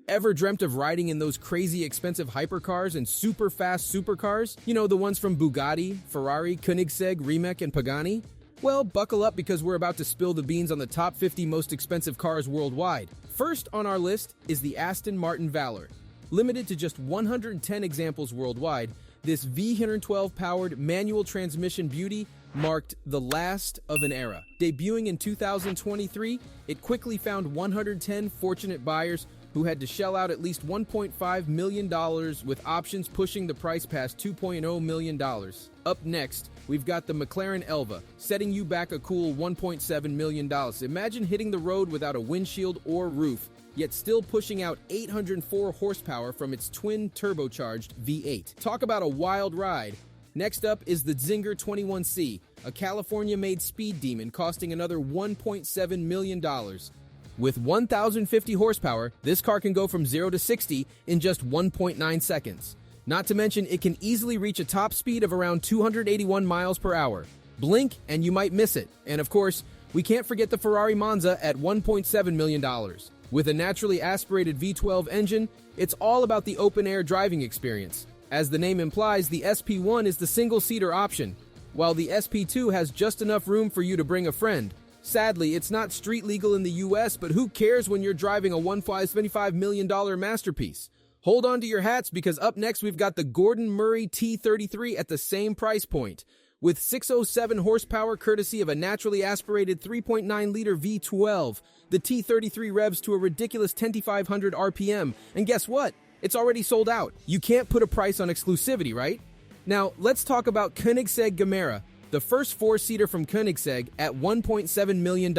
Ever dreamt of riding in those crazy expensive hypercars and super fast supercars? You know, the ones from Bugatti, Ferrari, Koenigsegg, Rimac, and Pagani? Well, buckle up because we're about to spill the beans on the top 50 most expensive cars worldwide. First on our list is the Aston Martin Valor. Limited to just 110 examples worldwide, this V112-powered manual transmission beauty marked the last of an era. Debuting in 2023, it quickly found 110 fortunate buyers who had to shell out at least $1.5 million, with options pushing the price past $2.0 million. Up next, we've got the McLaren Elva, setting you back a cool $1.7 million. Imagine hitting the road without a windshield or roof, yet still pushing out 804 horsepower from its twin turbocharged V8. Talk about a wild ride. Next up is the Zinger 21C, a California-made speed demon costing another $1.7 million. With 1,050 horsepower, this car can go from 0 to 60 in just 1.9 seconds. Not to mention, it can easily reach a top speed of around 281 miles per hour. Blink and you might miss it. And of course, we can't forget the Ferrari Monza at $1.7 million. With a naturally aspirated V12 engine, it's all about the open-air driving experience. As the name implies, the SP1 is the single-seater option, while the SP2 has just enough room for you to bring a friend. Sadly, it's not street legal in the US, but who cares when you're driving a $1.75 million masterpiece? Hold on to your hats because up next we've got the Gordon Murray T33 at the same price point. With 607 horsepower courtesy of a naturally aspirated 3.9-liter V12, the T33 revs to a ridiculous 10,500 RPM. And guess what? It's already sold out. You can't put a price on exclusivity, right? Now, let's talk about Koenigsegg Gamera, the first four-seater from Koenigsegg at $1.7 million.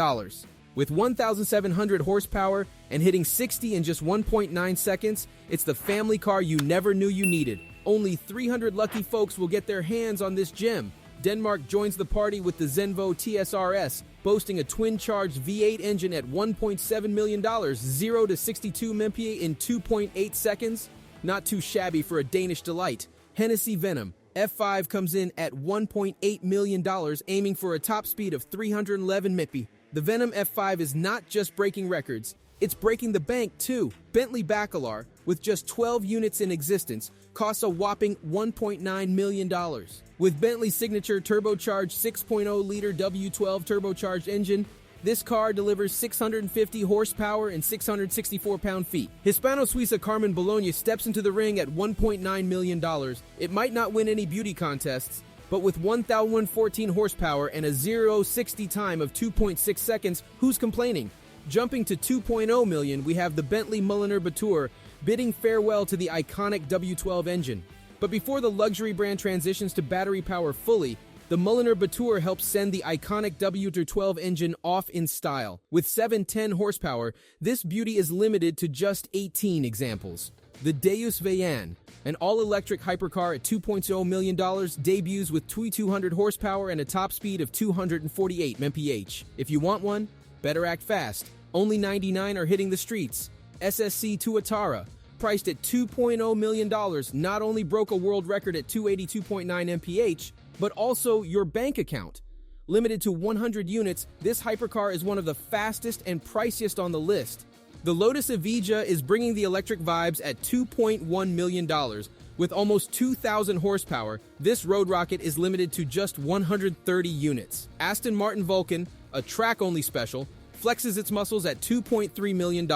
With 1,700 horsepower and hitting 60 in just 1.9 seconds, it's the family car you never knew you needed. Only 300 lucky folks will get their hands on this gem. Denmark joins the party with the Zenvo TSRS, boasting a twin-charged V8 engine at $1.7 million, 0 to 62 mph in 2.8 seconds. Not too shabby for a Danish delight. Hennessy Venom F5 comes in at $1.8 million, aiming for a top speed of 311 mph. The Venom F5 is not just breaking records, it's breaking the bank too. Bentley Bacalar, with just 12 units in existence, costs a whopping $1.9 million. With Bentley's signature turbocharged 6.0-liter W12 turbocharged engine, this car delivers 650 horsepower and 664 pound-feet. Hispano-Suiza Carmen Bologna steps into the ring at $1.9 million. It might not win any beauty contests, but with 1,114 horsepower and a 0-60 time of 2.6 seconds, who's complaining? Jumping to $2.0 million, we have the Bentley Mulliner Batur, bidding farewell to the iconic W12 engine. But before the luxury brand transitions to battery power fully, the Mulliner Batur helps send the iconic W12 engine off in style. With 710 horsepower, this beauty is limited to just 18 examples. The Deus Veyan, an all-electric hypercar at $2.0 million, debuts with 2,200 horsepower and a top speed of 248 mph. If you want one, better act fast. Only 99 are hitting the streets. SSC Tuatara, priced at $2.0 million, not only broke a world record at 282.9 mph, but also your bank account. Limited to 100 units, this hypercar is one of the fastest and priciest on the list. The Lotus Evija is bringing the electric vibes at $2.1 million. With almost 2,000 horsepower, this road rocket is limited to just 130 units. Aston Martin Vulcan, a track-only special, flexes its muscles at $2.3 million.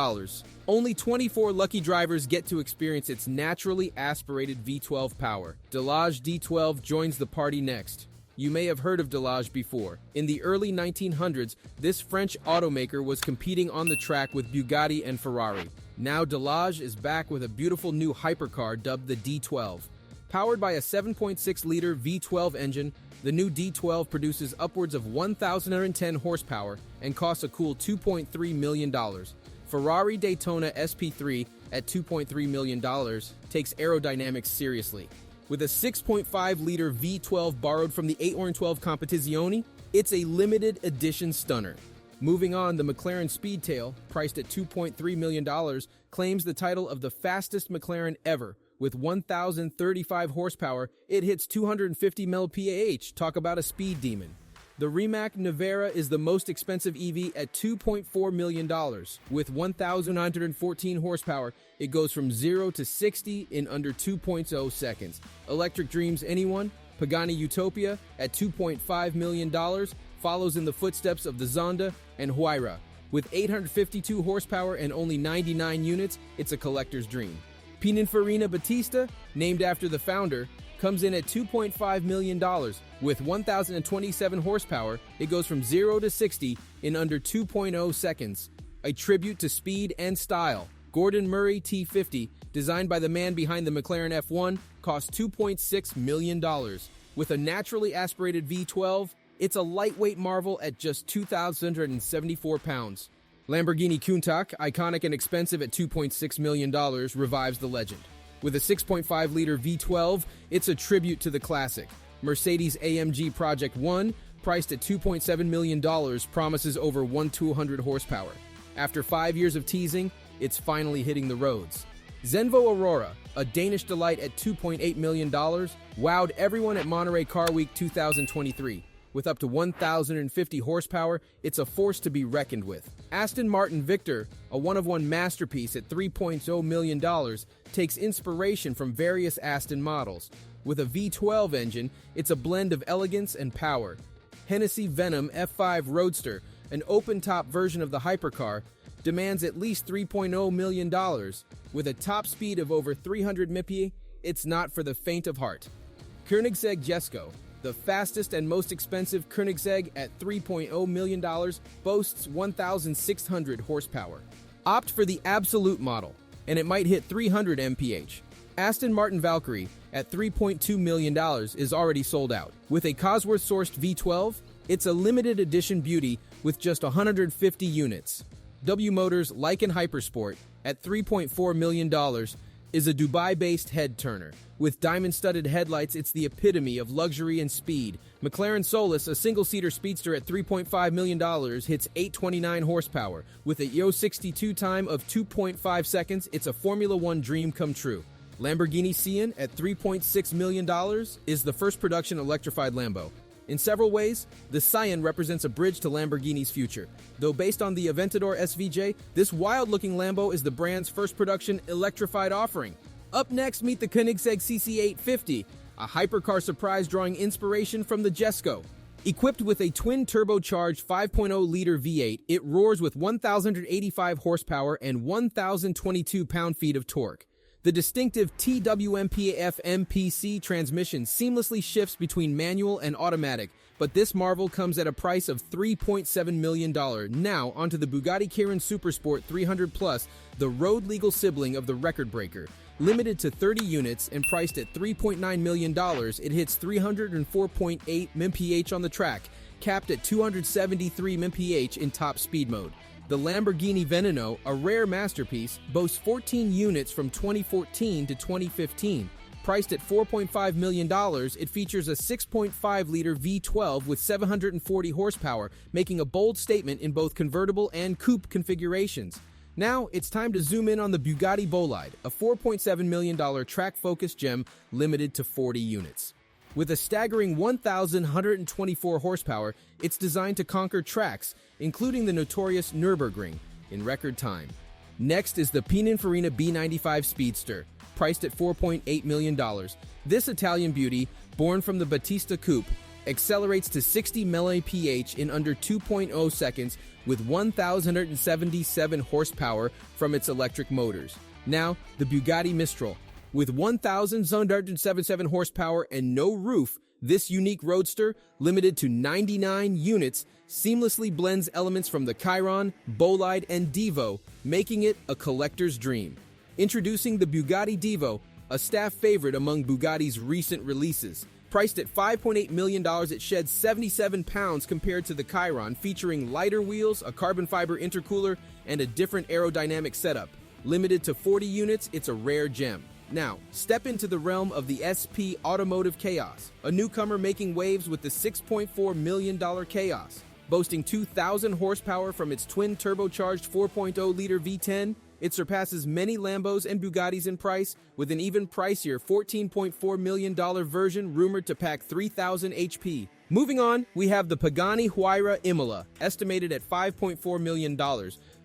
Only 24 lucky drivers get to experience its naturally aspirated V12 power. Delage D12 joins the party next. You may have heard of Delage before. In the early 1900s, this French automaker was competing on the track with Bugatti and Ferrari. Now Delage is back with a beautiful new hypercar dubbed the D12. Powered by a 7.6-liter V12 engine, the new D12 produces upwards of 1,010 horsepower and costs a cool $2.3 million. Ferrari Daytona SP3 at $2.3 million takes aerodynamics seriously. With a 6.5-liter V12 borrowed from the 812 Competizione, it's a limited edition stunner. Moving on, the McLaren Speedtail, priced at $2.3 million, claims the title of the fastest McLaren ever. With 1,035 horsepower, it hits 250 mph. Talk about a speed demon. The Rimac Nevera is the most expensive EV at $2.4 million. With 1,914 horsepower, it goes from 0 to 60 in under 2.0 seconds. Electric dreams anyone? Pagani Utopia at $2.5 million follows in the footsteps of the Zonda and Huayra. With 852 horsepower and only 99 units, it's a collector's dream. Pininfarina Battista, named after the founder, comes in at $2.5 million. With 1,027 horsepower, it goes from 0 to 60 in under 2.0 seconds. A tribute to speed and style. Gordon Murray T50, designed by the man behind the McLaren F1, costs $2.6 million. With a naturally aspirated V12, it's a lightweight marvel at just 2,074 pounds. Lamborghini Countach, iconic and expensive at $2.6 million, revives the legend. With a 6.5-liter V12, it's a tribute to the classic. Mercedes-AMG Project 1, priced at $2.7 million, promises over 1,200 horsepower. After 5 years of teasing, it's finally hitting the roads. Zenvo Aurora, a Danish delight at $2.8 million, wowed everyone at Monterey Car Week 2023. With up to 1,050 horsepower, it's a force to be reckoned with. Aston Martin Victor, a one-of-one masterpiece at $3.0 million, takes inspiration from various Aston models. With a V12 engine, it's a blend of elegance and power. Hennessy Venom F5 Roadster, an open-top version of the hypercar, demands at least $3.0 million. With a top speed of over 300 mph, it's not for the faint of heart. Koenigsegg Jesko, the fastest and most expensive Koenigsegg at $3.0 million, boasts 1,600 horsepower. Opt for the Absolute model, and it might hit 300 mph. Aston Martin Valkyrie at $3.2 million is already sold out. With a Cosworth-sourced V12, it's a limited edition beauty with just 150 units. W Motors Lykan Hypersport at $3.4 million is a Dubai-based head-turner. With diamond-studded headlights, it's the epitome of luxury and speed. McLaren Solus, a single-seater speedster at $3.5 million, hits 829 horsepower. With a Yo62 time of 2.5 seconds, it's a Formula One dream come true. Lamborghini Sian at $3.6 million is the first production electrified Lambo. In several ways, the Sian represents a bridge to Lamborghini's future. Though based on the Aventador SVJ, this wild-looking Lambo is the brand's first production electrified offering. Up next, meet the Koenigsegg CC850, a hypercar surprise drawing inspiration from the Jesko. Equipped with a twin-turbocharged 5.0-liter V8, it roars with 1,085 horsepower and 1,022 pound-feet of torque. The distinctive TWMPAF MPC transmission seamlessly shifts between manual and automatic, but this marvel comes at a price of $3.7 million. Now, onto the Bugatti Chiron Supersport 300 Plus, the road-legal sibling of the record breaker. Limited to 30 units and priced at $3.9 million, it hits 304.8 mph on the track, capped at 273 mph in top speed mode. The Lamborghini Veneno, a rare masterpiece, boasts 14 units from 2014 to 2015. Priced at $4.5 million, it features a 6.5-liter V12 with 740 horsepower, making a bold statement in both convertible and coupe configurations. Now, it's time to zoom in on the Bugatti Bolide, a $4.7 million track-focused gem limited to 40 units. With a staggering 1,124 horsepower, it's designed to conquer tracks, including the notorious Nürburgring, in record time. Next is the Pininfarina B95 Speedster, priced at $4.8 million. This Italian beauty, born from the Battista Coupe, accelerates to 60 mph in under 2.0 seconds with 1,177 horsepower from its electric motors. Now, the Bugatti Mistral. With 1,177 horsepower and no roof, this unique roadster, limited to 99 units, seamlessly blends elements from the Chiron, Bolide, and Divo, making it a collector's dream. Introducing the Bugatti Divo, a staff favorite among Bugatti's recent releases. Priced at $5.8 million, it sheds 77 pounds compared to the Chiron, featuring lighter wheels, a carbon fiber intercooler, and a different aerodynamic setup. Limited to 40 units, it's a rare gem. Now, step into the realm of the SP Automotive Chaos, a newcomer making waves with the $6.4 million Chaos. Boasting 2,000 horsepower from its twin turbocharged 4.0-liter V10, It surpasses many Lambos and Bugattis in price, with an even pricier $14.4 million version rumored to pack 3,000 HP. Moving on, we have the Pagani Huayra Imola, estimated at $5.4 million.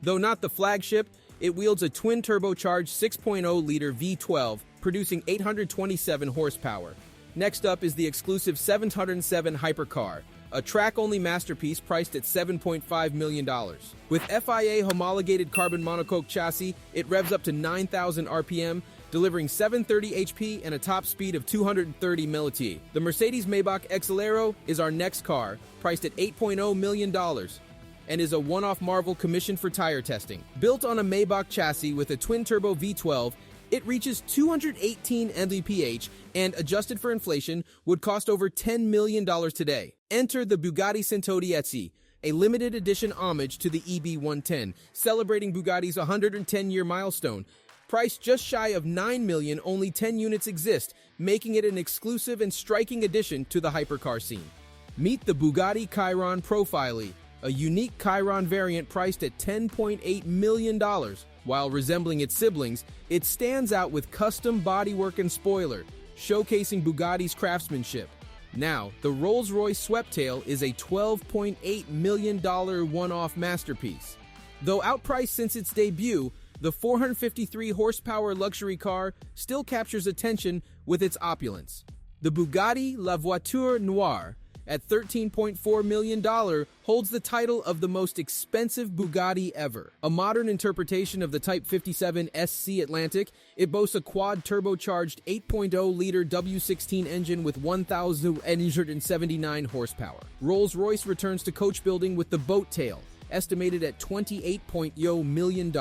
Though not the flagship, it wields a twin-turbocharged 6.0-liter V12, producing 827 horsepower. Next up is the exclusive 707 hypercar, a track-only masterpiece priced at $7.5 million. With FIA homologated carbon monocoque chassis, it revs up to 9,000 RPM, delivering 730 HP and a top speed of 230 mph. The Mercedes-Maybach Exelero is our next car, priced at $8.0 million, and is a one-off marvel commissioned for tire testing. Built on a Maybach chassis with a twin-turbo V12, it reaches 218 mph and, adjusted for inflation, would cost over $10 million today. Enter the Bugatti Centodieci, a limited edition homage to the EB110, celebrating Bugatti's 110-year milestone. Priced just shy of $9 million, only 10 units exist, making it an exclusive and striking addition to the hypercar scene. Meet the Bugatti Chiron Profile, a unique Chiron variant priced at $10.8 million. While resembling its siblings, it stands out with custom bodywork and spoiler, showcasing Bugatti's craftsmanship. Now, the Rolls-Royce Sweptail is a $12.8 million one-off masterpiece. Though outpriced since its debut, the 453 horsepower luxury car still captures attention with its opulence. The Bugatti La Voiture Noire, at $13.4 million, holds the title of the most expensive Bugatti ever. A modern interpretation of the Type 57 SC Atlantic, it boasts a quad-turbocharged 8.0-liter W16 engine with 1,879 horsepower. Rolls-Royce returns to coach building with the Boat Tail, estimated at $28 million.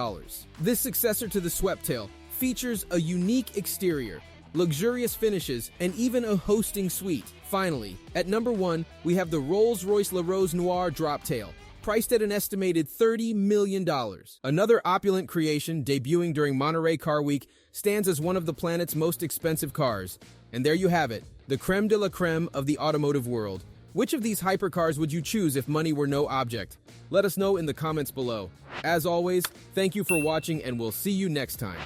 This successor to the Sweptail features a unique exterior, luxurious finishes, and even a hosting suite. Finally, at number 1, we have the Rolls-Royce La Rose Noire Droptail, priced at an estimated $30 million. Another opulent creation debuting during Monterey Car Week stands as one of the planet's most expensive cars. And there you have it, the creme de la creme of the automotive world. Which of these hypercars would you choose if money were no object? Let us know in the comments below. As always, thank you for watching, and we'll see you next time.